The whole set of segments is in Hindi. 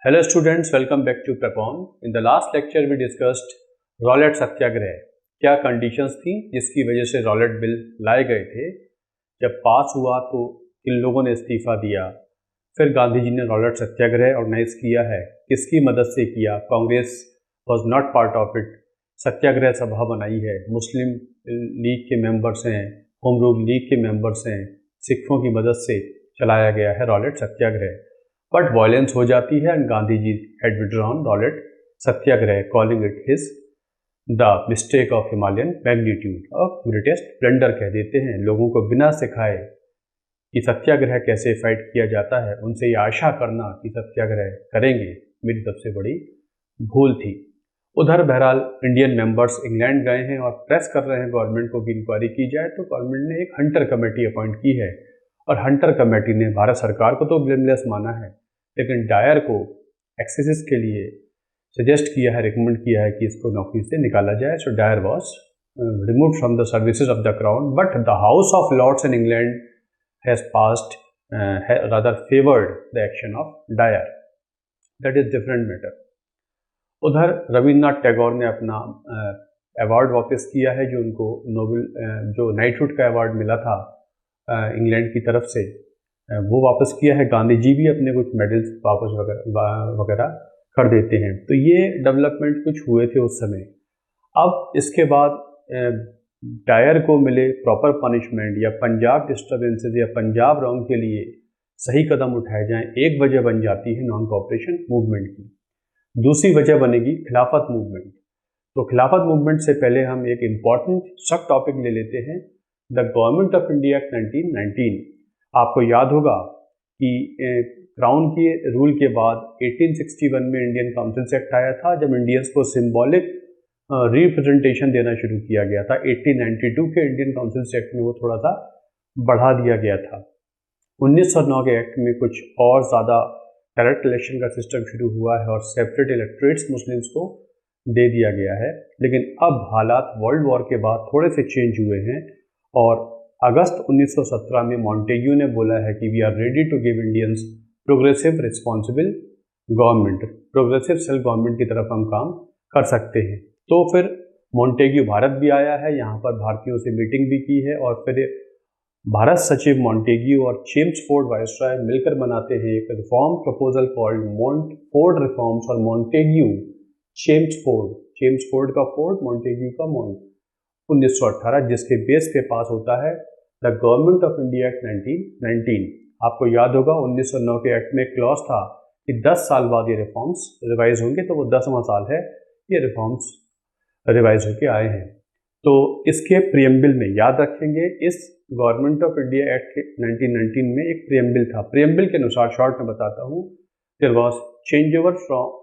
Hello students, welcome back to Prepon. In the last lecture we discussed Rowlatt satyagraha. क्या कंडीशंस थी जिसकी वजह से रॉलेट बिल लाए गए थे। जब पास हुआ तो इन लोगों ने इस्तीफा दिया। फिर गांधी जी ने रॉलेट सत्याग्रह ऑर्गेनाइज किया है। किसकी मदद से किया? Congress was not part of it. Satyagraha Sabha बनाई है, मुस्लिम लीग के मेंबर्स हैं, होम रूल लीग के मेंबर्स हैं, सिखों की मदद से चलाया गया है रॉलेट सत्याग्रह। बट वायलेंस हो जाती है and Gandhi ji had withdrawn Rowlatt Satyagraha, calling it his the mistake of Himalayan magnitude और ग्रेटेस्ट ब्लंडर कह देते हैं। लोगों को बिना सिखाए कि सत्याग्रह कैसे फाइट किया जाता है, उनसे ये आशा करना कि सत्याग्रह करेंगे, मेरी सबसे बड़ी भूल थी। उधर बहरहाल इंडियन मेंबर्स इंग्लैंड गए हैं और प्रेस कर रहे हैं गवर्नमेंट को कि इंक्वायरी की जाए। तो गवर्नमेंट ने एक हंटर कमेटी अपॉइंट की है और हंटर कमेटी ने भारत सरकार को तो ब्लेमलेस माना है, लेकिन डायर को एक्सेसिस के लिए सजेस्ट किया है, रिकमेंड किया है कि इसको नौकरी से निकाला जाए। So Dyer was removed from the services of the Crown, but the House of Lords in England has passed rather favoured the action of Dyer. That is different matter. उधर रविन्द्रनाथ टैगोर ने अपना अवार्ड वापस किया है, जो उनको नोबेल जो नाइटहुड का अवार्ड मिला था इंग्लैंड की तरफ से, वो वापस किया है। गांधी जी भी अपने कुछ मेडल्स वापस वगैरह कर देते हैं। तो ये डेवलपमेंट कुछ हुए थे उस समय। अब इसके बाद डायर को मिले प्रॉपर पनिशमेंट या पंजाब डिस्टर्बेंसेज या पंजाब रॉन्ग के लिए सही कदम उठाए जाएं, एक वजह बन जाती है नॉन कोऑपरेशन मूवमेंट की। दूसरी वजह बनेगी खिलाफत मूवमेंट। तो खिलाफत मूवमेंट से पहले हम एक इम्पॉर्टेंट सब टॉपिक ले लेते हैं, the government of India act 1919। आपको याद होगा कि क्राउन के रूल के बाद 1861 में इंडियन काउंसिल एक्ट आया था, जब इंडियंस को सिंबॉलिक रिप्रेजेंटेशन देना शुरू किया गया था। 1892 के इंडियन काउंसिल एक्ट में वो थोड़ा सा बढ़ा दिया गया था। 1909 के एक्ट में कुछ और ज़्यादा डायरेक्ट इलेक्शन का सिस्टम शुरू हुआ है और सेपरेट इलेक्टोरेट्स मुस्लिम्स को दे दिया गया है। लेकिन अब हालात वर्ल्ड वॉर के बाद थोड़े से चेंज हुए हैं और अगस्त 1917 में मॉन्टेग्यू ने बोला है कि we are ready to give Indians progressive responsible government, progressive self government की तरफ हम काम कर सकते हैं। तो फिर मॉन्टेग्यू भारत भी आया है, यहाँ पर भारतीयों से मीटिंग भी की है और फिर भारत सचिव मॉन्टेग्यू और चेम्सफोर्ड वायसराय मिलकर बनाते हैं एक रिफॉर्म प्रपोजल कॉल्ड मोंटफोर्ड रिफॉर्म्स और मॉन्टेग्यू चेम्सफोर्ड का फोर्ड, मॉन्टेग्यू का मॉन्ट, 1918, जिसके बेस पे पास होता है the government of India act 1919। आपको याद होगा 1909 के एक्ट में क्लॉज था कि 10 साल बाद ये रिफॉर्म्स रिवाइज होंगे, तो वो 10वां साल है ये रिफॉर्म्स रिवाइज होके आए हैं। तो इसके प्रियम्बिल में याद रखेंगे, इस गवर्नमेंट ऑफ इंडिया एक्ट 1919 में एक प्रियम्बिल था। प्रियम्बिल के अनुसार शॉर्ट में बताता हूँ, there was change over from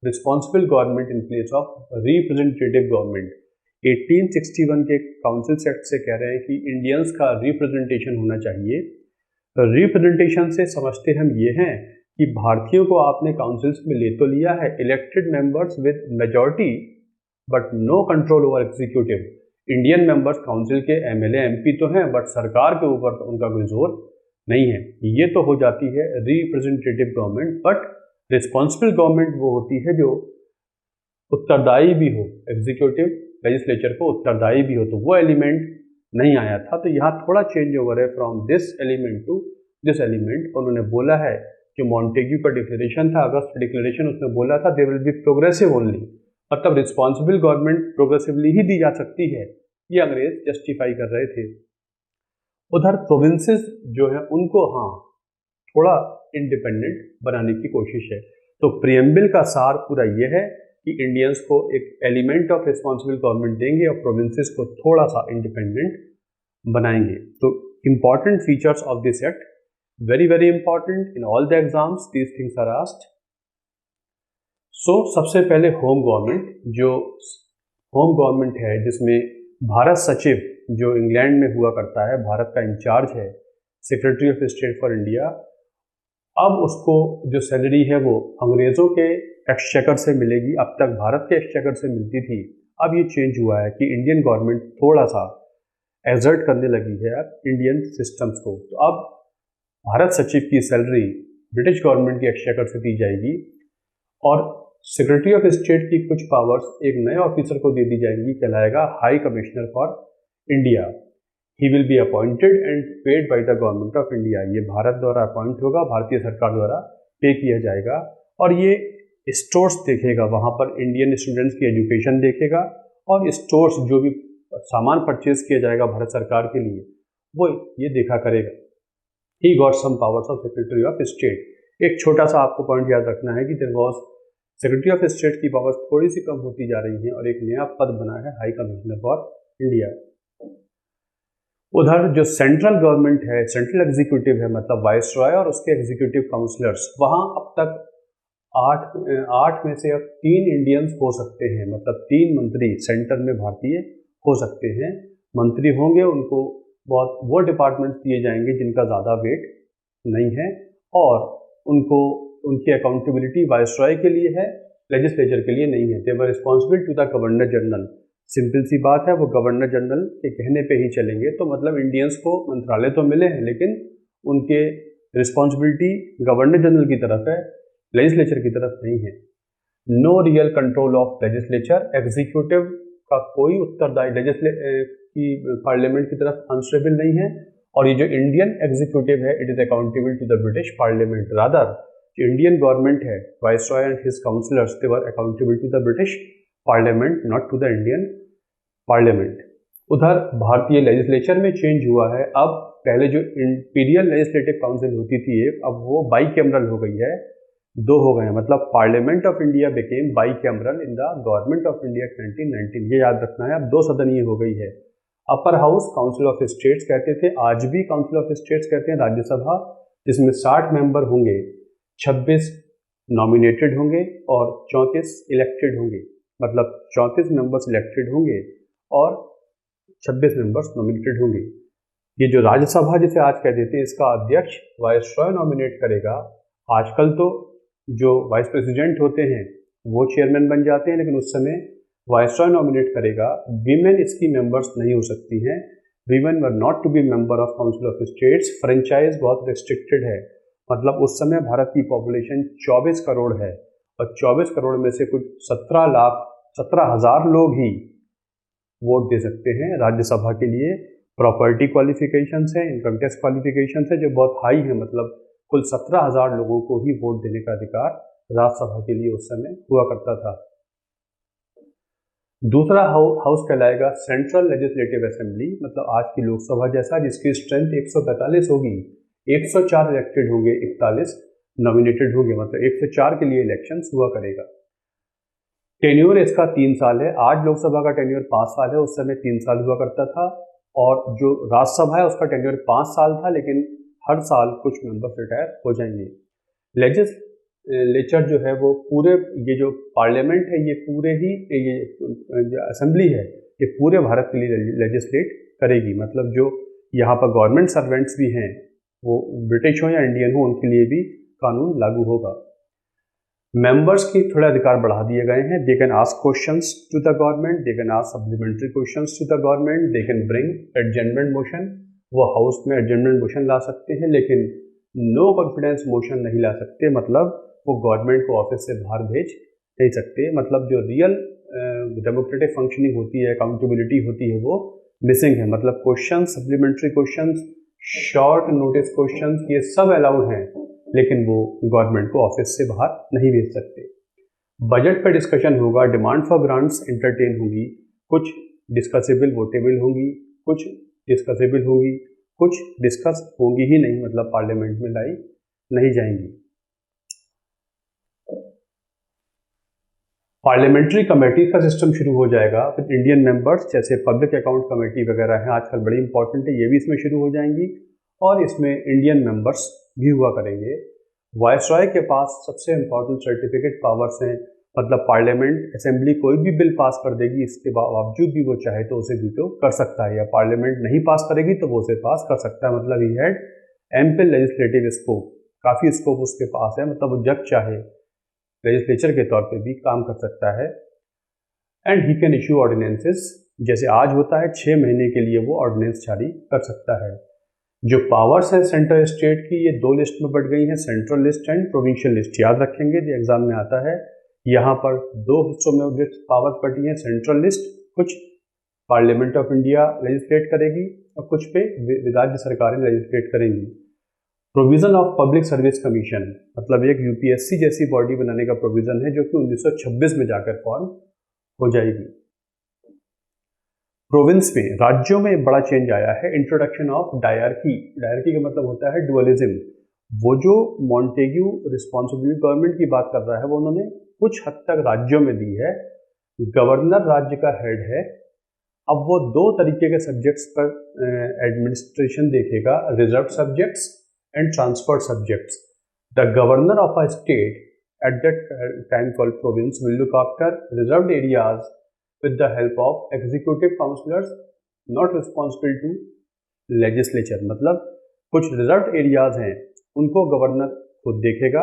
responsible government in place of representative government. 1861 के काउंसिल एक्ट से कह रहे हैं कि इंडियंस का रिप्रेजेंटेशन होना चाहिए। तो रिप्रेजेंटेशन से समझते हम ये हैं कि भारतीयों को आपने काउंसिल्स में ले तो लिया है, elected members with majority but no control over executive. Indian members council के एमएलए एमपी तो हैं, बट सरकार के ऊपर तो उनका कोई जोर नहीं है। ये तो हो जाती है representative government, but responsible government वो होती है जो उत्तरदायी भी हो, एग्जीक्यूटिव लेजिस्लेचर को उत्तरदायी भी हो। तो वो एलिमेंट नहीं आया था। तो यहाँ थोड़ा चेंज ओवर है from this element to this element. उन्होंने बोला है, जो मॉन्टेग्यू का डिक्लेरेशन था, अगस्त डिक्लेरेशन, उसमें बोला था दे विल बी प्रोग्रेसिव ओनली, मतलब रिस्पॉन्सिबल गवर्नमेंट प्रोग्रेसिवली ही दी जा सकती है। ये अंग्रेज जस्टिफाई कर रहे थे। उधर प्रोविंसेस जो है उनको थोड़ा इंडिपेंडेंट बनाने की कोशिश है। तो प्रियम्बिल का सार पूरा ये है कि इंडियंस को एक एलिमेंट ऑफ रिस्पॉन्सिबल गवर्नमेंट देंगे और प्रोविंसेस को थोड़ा सा इंडिपेंडेंट बनाएंगे। तो important features of this act, very very important in all the exams, these things are asked. So सबसे पहले होम गवर्नमेंट, जो होम गवर्नमेंट है जिसमें भारत सचिव जो इंग्लैंड में हुआ करता है, भारत का इंचार्ज है, secretary of state for India, अब उसको जो सैलरी है वो अंग्रेज़ों के एक्सचेकर से मिलेगी। अब तक भारत के एक्सचेकर से मिलती थी। अब ये चेंज हुआ है कि इंडियन गवर्नमेंट थोड़ा सा एजर्ट करने लगी है अब इंडियन सिस्टम्स को। तो अब भारत सचिव की सैलरी ब्रिटिश गवर्नमेंट के एक्सचेकर से दी जाएगी। और सेक्रेटरी ऑफ स्टेट की कुछ पावर्स एक नए ऑफिसर को दे दी जाएंगी, कहलाएगा high commissioner for India. He will be appointed and paid by the government of India. ये भारत द्वारा अपॉइंट होगा, भारतीय सरकार द्वारा पे किया जाएगा, और ये स्टोर्स देखेगा, वहाँ पर इंडियन स्टूडेंट्स की एजुकेशन देखेगा, और स्टोर्स जो भी सामान परचेज किया जाएगा भारत सरकार के लिए वो ये देखा करेगा। He got some powers of secretary of state. एक छोटा सा आपको पॉइंट याद रखना है कि there was secretary of state की पावर्स थोड़ी सी कम होती जा रही हैं और एक नया पद बना है हाई कमिश्नर फॉर इंडिया। उधर जो सेंट्रल गवर्नमेंट है, सेंट्रल एग्जीक्यूटिव है, मतलब वाइसरॉय और उसके एग्जीक्यूटिव काउंसलर्स, वहाँ अब तक आठ में से अब 3 इंडियंस हो सकते हैं, मतलब 3 मंत्री सेंटर में भारतीय हो सकते हैं। मंत्री होंगे, उनको बहुत वो डिपार्टमेंट्स दिए जाएंगे जिनका ज़्यादा वेट नहीं है, और उनको उनकी अकाउंटेबिलिटी वाइसरॉय के लिए है, लेजिस्लेचर के लिए नहीं है। They were responsible to the governor general. Simple सी बात है, वो गवर्नर जनरल के कहने पे ही चलेंगे। तो मतलब इंडियंस को मंत्रालय तो मिले हैं, लेकिन उनके रिस्पॉन्सिबिलिटी गवर्नर जनरल की तरफ है, लेजिस्लेचर की तरफ नहीं है। No real control of legislature. Executive का कोई उत्तरदायी की पार्लियामेंट की तरफ आंसरेबल नहीं है, और ये जो इंडियन एग्जीक्यूटिव है, it is accountable to the British parliament. Rather जो इंडियन गवर्नमेंट है, viceroy and his counsellors, they were accountable to the British parliament, not to the Indian parliament. उधर भारतीय लेजिस्लेचर में चेंज हुआ है। अब पहले जो इंपीरियल लेजिस्लेटिव काउंसिल होती थी एक, अब वो बाईकैमरल हो गई है, 2 हो गए हैं। मतलब parliament of India became bicameral in the government of India 1919। ये याद रखना है, अब 2 सदनीय हो गई है। Upper house council of states कहते थे, आज भी काउंसिल ऑफ स्टेट्स कहते हैं राज्यसभा, जिसमें 60 मेंबर होंगे, 26 नॉमिनेटेड होंगे और 34 इलेक्टेड होंगे। मतलब 34 मेंबर्स इलेक्टेड होंगे और 26 मेंबर्स नॉमिनेटेड होंगे। ये जो राज्यसभा जिसे आज कह देते हैं, इसका अध्यक्ष वाइसरॉय नॉमिनेट करेगा। आजकल तो जो वाइस प्रेसिडेंट होते हैं वो चेयरमैन बन जाते हैं, लेकिन उस समय वाइसरॉय नॉमिनेट करेगा। वीमेन इसकी मेंबर्स नहीं हो सकती हैं। Women were not to be member of council of states. Franchise बहुत रिस्ट्रिक्टेड है, मतलब उस समय भारत की पॉपुलेशन 24 करोड़ है, और 24 करोड़ में से कुछ 17,000 लोग ही वोट दे सकते हैं राज्यसभा के लिए। प्रॉपर्टी क्वालिफिकेशंस है, इनकम टैक्स क्वालिफिकेशंस है जो बहुत हाई है, मतलब कुल 17,000 लोगों को ही वोट देने का अधिकार राज्यसभा के लिए उस समय हुआ करता था। दूसरा हाउस कहलाएगा सेंट्रल लेजिस्लेटिव असेंबली, मतलब आज की लोकसभा जैसा, जिसकी स्ट्रेंथ 145 होगी। 104 इलेक्टेड होंगे, 41 नॉमिनेटेड होंगे, मतलब 104 के लिए इलेक्शंस हुआ करेगा। टेन्योर इसका 3 साल है। आज लोकसभा का टेन्योर 5 साल है, उस समय 3 साल हुआ करता था। और जो राज्यसभा है उसका टेन्योर 5 साल था, लेकिन हर साल कुछ मेंबर्स रिटायर हो जाएंगे। लेजिस्लेचर जो है वो पूरे, ये जो पार्लियामेंट है ये पूरे ही, ये जो असेंबली है ये पूरे भारत के लिए लेजिस्लेट करेगी। मतलब जो यहाँ पर गवर्नमेंट सर्वेंट्स भी हैं, वो ब्रिटिश हो या इंडियन हो, उनके लिए भी कानून लागू होगा। मेंबर्स की थोड़े अधिकार बढ़ा दिए गए हैं। They can ask questions to the government, they can ask supplementary questions to the government, they can bring adjournment motion. वो हाउस में एडजमेंट मोशन ला सकते हैं, लेकिन नो कॉन्फिडेंस मोशन नहीं ला सकते। मतलब वो गवर्नमेंट को ऑफिस से बाहर भेज नहीं सकते। मतलब जो रियल डेमोक्रेटिक फंक्शनिंग होती है, अकाउंटेबिलिटी होती है, वो मिसिंग है। मतलब question, supplementary question, short notice question, ये सब अलाउड हैं, लेकिन वो गवर्नमेंट को ऑफिस से बाहर नहीं भेज सकते। बजट पर डिस्कशन होगा, डिमांड फॉर ग्रांट्स एंटरटेन होंगी, कुछ डिस्कसेबल वोटेबल होंगी, कुछ डिस्कसेबल होंगी, कुछ डिस्कस होंगी ही नहीं, मतलब पार्लियामेंट में लाई नहीं जाएंगी। पार्लियामेंट्री कमेटी का सिस्टम शुरू हो जाएगा विद इंडियन मेंबर्स, जैसे पब्लिक अकाउंट कमेटी वगैरह है आजकल बड़ी इंपॉर्टेंट है, ये भी इसमें शुरू हो जाएंगी, और इसमें इंडियन मेंबर्स भी हुआ करेंगे। वाइसरॉय के पास सबसे इंपॉर्टेंट सर्टिफिकेट पावर्स हैं, मतलब पार्लियामेंट असेंबली कोई भी बिल पास कर देगी, इसके बावजूद भी वो चाहे तो उसे वीटो कर सकता है, या पार्लियामेंट नहीं पास करेगी तो वो उसे पास कर सकता है। मतलब he had ample legislative scope, काफ़ी स्कोप उसके पास है, मतलब वो जब चाहे लेजिस्लेचर के तौर पे भी काम कर सकता है। And he can issue ordinances, जैसे आज होता है 6 महीने के लिए वो ऑर्डिनेंस जारी कर सकता है। जो पावर्स हैं सेंट्रल स्टेट की ये दो लिस्ट में बढ़ गई हैं, central list and provincial list. याद रखेंगे जो एग्जाम में आता है, यहाँ पर दो हिस्सों में पावर्स बढ़ी हैं। सेंट्रल लिस्ट कुछ पार्लियामेंट ऑफ इंडिया लेजिस्लेट करेगी और कुछ पे राज्य सरकारें लेजिस्लेट करेंगी। Provision of public service commission मतलब एक यूपीएससी जैसी बॉडी बनाने का प्रोविजन है जो कि 1926 में जाकर फॉर्म हो जाएगी। प्रोविंस में, राज्यों में एक बड़ा चेंज आया है, इंट्रोडक्शन ऑफ डायरकी। डायरकी का मतलब होता है डुअलिज्म। वो जो मॉन्टेग्यू रिस्पॉन्सिबिलिटी गवर्नमेंट की बात कर रहा है वो उन्होंने कुछ हद तक राज्यों में दी है। गवर्नर राज्य का हेड है। अब वो दो तरीके के सब्जेक्ट्स पर एडमिनिस्ट्रेशन देखेगा, reserve subjects and transferred subjects. The governor of a state at that time called province will look after reserved areas with the help of executive councillors not responsible to legislature। मतलब कुछ रिजर्व एरियाज हैं उनको गवर्नर खुद देखेगा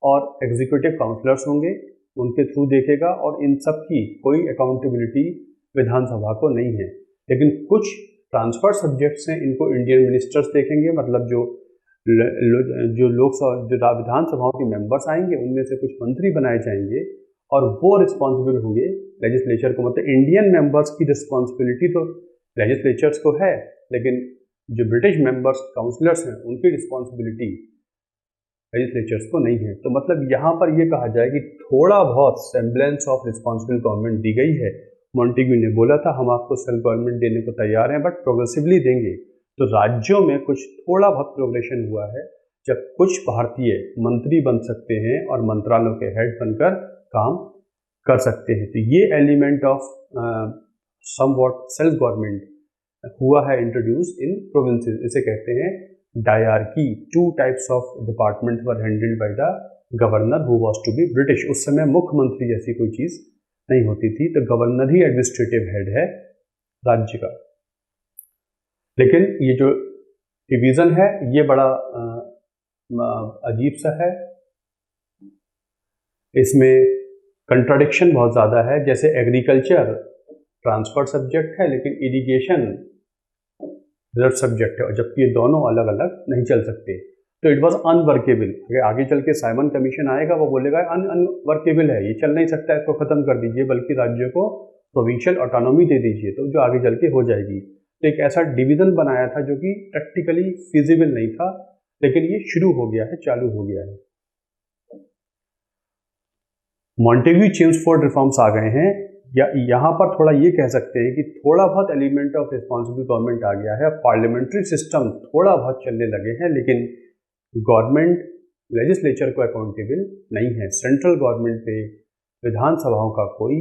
और एग्जीक्यूटिव काउंसलर्स होंगे उनके थ्रू देखेगा, और इन सब की कोई अकाउंटेबिलिटी विधानसभा को नहीं है। लेकिन कुछ ट्रांसफर सब्जेक्ट्स हैं, इनको इंडियन मिनिस्टर्स देखेंगे। मतलब जो लोकसभा जो विधानसभाओं के मेंबर्स आएंगे उनमें से कुछ मंत्री बनाए जाएंगे और वो रिस्पॉन्सिबल होंगे लेजिस्लेचर को। मतलब इंडियन मेंबर्स की रिस्पॉन्सिबिलिटी तो लेजिस्लेचर्स को है, लेकिन जो ब्रिटिश मेंबर्स काउंसलर्स हैं उनकी रिस्पॉन्सिबिलिटी लेजिस्लेचर्स को नहीं है। तो मतलब यहाँ पर ये कहा जाए कि थोड़ा बहुत सेम्बलेंस ऑफ रिस्पॉन्सिबल गवर्नमेंट दी गई है। मॉन्टेग्यू ने बोला था हम आपको सेल्फ गवर्नमेंट देने को तैयार हैं बट प्रोग्रेसिवली देंगे। तो राज्यों में कुछ थोड़ा बहुत प्रोग्रेशन हुआ है जब कुछ भारतीय मंत्री बन सकते हैं और मंत्रालयों के हेड बनकर काम कर सकते हैं। तो ये element of somewhat self government हुआ है इंट्रोड्यूस इन प्रोविंसेस। इसे कहते हैं dyarchy. Two types of department were handled by the governor who was to be British. उस समय मुख्यमंत्री जैसी कोई चीज़ नहीं होती थी, तो गवर्नर ही एडमिनिस्ट्रेटिव हेड है राज्य का। लेकिन ये जो डिवीज़न है ये बड़ा अजीब सा है, इसमें कंट्राडिक्शन बहुत ज़्यादा है। जैसे एग्रीकल्चर ट्रांसफर सब्जेक्ट है लेकिन इरिगेशन रिजर्व सब्जेक्ट है, और जबकि ये दोनों अलग अलग नहीं चल सकते। तो इट वाज अनवर्केबल। अगर आगे चल के साइमन कमीशन आएगा वो बोलेगा अनवर्केबल है, ये चल नहीं सकता, इसको ख़त्म कर दीजिए, बल्कि राज्यों को प्रोविंशियल ऑटोनॉमी दे दीजिए, तो जो आगे चल के हो जाएगी। तो एक ऐसा डिवीज़न बनाया था जो कि प्रैक्टिकली फिजिबल नहीं था, लेकिन ये शुरू हो गया है, चालू हो गया है। मॉन्टेग्यू चेम्सफोर्ड रिफॉर्म्स आ गए हैं, या यहाँ पर थोड़ा ये कह सकते हैं कि थोड़ा बहुत एलिमेंट ऑफ रिस्पॉन्सिबल गवर्नमेंट आ गया है। पार्लियामेंट्री सिस्टम थोड़ा बहुत चलने लगे हैं, लेकिन गवर्नमेंट लेजिस्लेचर को अकाउंटेबल नहीं है। सेंट्रल गवर्नमेंट पे विधानसभाओं का कोई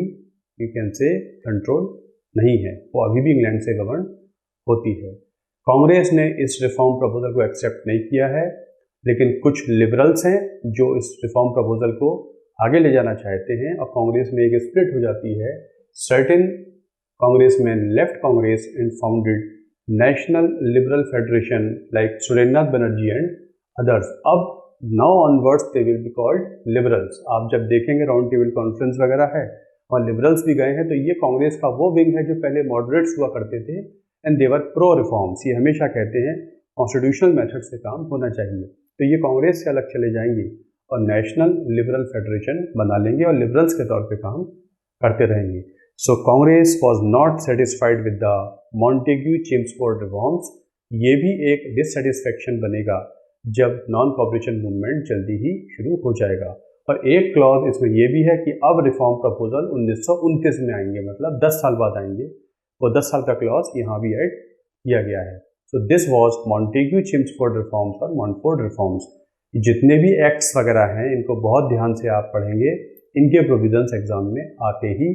यू कैन से कंट्रोल नहीं है, वो अभी भी इंग्लैंड से गवर्न होती है। कांग्रेस ने इस रिफॉर्म प्रपोजल को एक्सेप्ट नहीं किया है, लेकिन कुछ लिबरल्स हैं जो इस रिफॉर्म प्रपोजल को आगे ले जाना चाहते हैं, और कांग्रेस में एक स्प्लिट हो जाती है। Certain congressman left Congress and founded National Liberal Federation like Surendranath Banerjee and others. अब now onwards they will be called liberals. आप जब देखेंगे राउंड टेबल कॉन्फ्रेंस वगैरह है और लिबरल्स भी गए हैं, तो ये कांग्रेस का वो विंग है जो पहले मॉडरेट्स हुआ करते थे एंड देवर प्रो रिफॉर्म्स। ये हमेशा कहते हैं कॉन्स्टिट्यूशनल मेथड से काम होना चाहिए। तो ये कांग्रेस से अलग चले जाएंगे और नेशनल लिबरल फेडरेशन बना लेंगे और लिबरल्स के तौर पे काम करते रहेंगे। So Congress was not satisfied with the Montagu Chelmsford reforms. ये भी एक डिससेटिस्फैक्शन बनेगा जब नॉन कॉपरेशन मूवमेंट जल्दी ही शुरू हो जाएगा। और एक क्लॉज इसमें यह भी है कि अब रिफॉर्म प्रपोजल 1929 में आएंगे, मतलब 10 साल बाद आएंगे। वो 10 साल का क्लॉज यहाँ भी ऐड किया गया है। So this was Montagu Chelmsford reforms और मॉन्टफोर्ड रिफॉर्म्स। जितने भी एक्ट्स वगैरह हैं इनको बहुत ध्यान से आप पढ़ेंगे, इनके प्रोविजंस एग्जाम में आते ही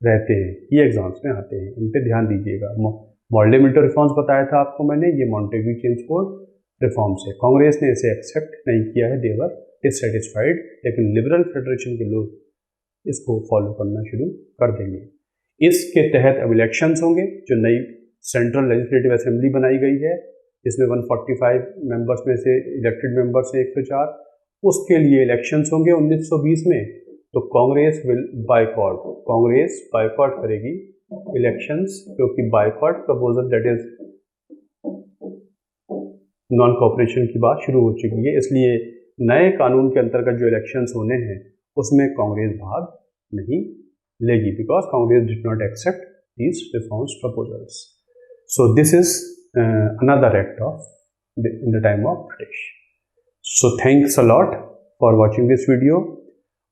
रहते हैं, ये एग्जाम्स में आते हैं, इन पर ध्यान दीजिएगा। मॉडल मिंटो रिफॉर्म्स बताया था आपको मैंने, ये मॉन्टेग्यू चेम्सफोर्ड रिफॉर्म्स है। कांग्रेस ने इसे एक्सेप्ट नहीं किया है, देवर डिससेटिस्फाइड, लेकिन लिबरल फेडरेशन के लोग इसको फॉलो करना शुरू कर देंगे। इसके तहत अब इलेक्शंस होंगे। जो नई सेंट्रल लेजिस्लेटिव असेंबली बनाई गई है जिसमें 145 मेंबर्स में से इलेक्टेड मेंबर्स हैं 104, उसके लिए इलेक्शंस होंगे 1920 में। तो Congress will boycott, Congress boycott करेगी इलेक्शंस, क्योंकि boycott proposal that is non cooperation की बात शुरू हो चुकी है, इसलिए नए कानून के अंतर्गत जो इलेक्शंस होने हैं उसमें कांग्रेस भाग नहीं लेगी, because Congress did not accept these reforms proposals. So this is another act of in the time of British. So thanks a lot for watching this video.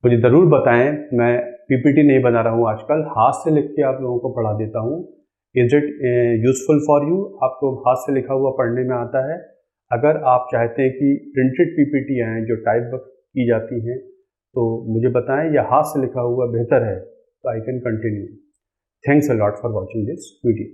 मुझे ज़रूर बताएं, मैं पीपीटी नहीं बना रहा हूँ आजकल, हाथ से लिख के आप लोगों को पढ़ा देता हूँ. Is it useful for you? आपको हाथ से लिखा हुआ पढ़ने में आता है? अगर आप चाहते हैं कि प्रिंटेड पीपीटी आएँ जो टाइप की जाती हैं तो मुझे बताएं, या हाथ से लिखा हुआ बेहतर है, तो I can continue. Thanks a lot for watching this video.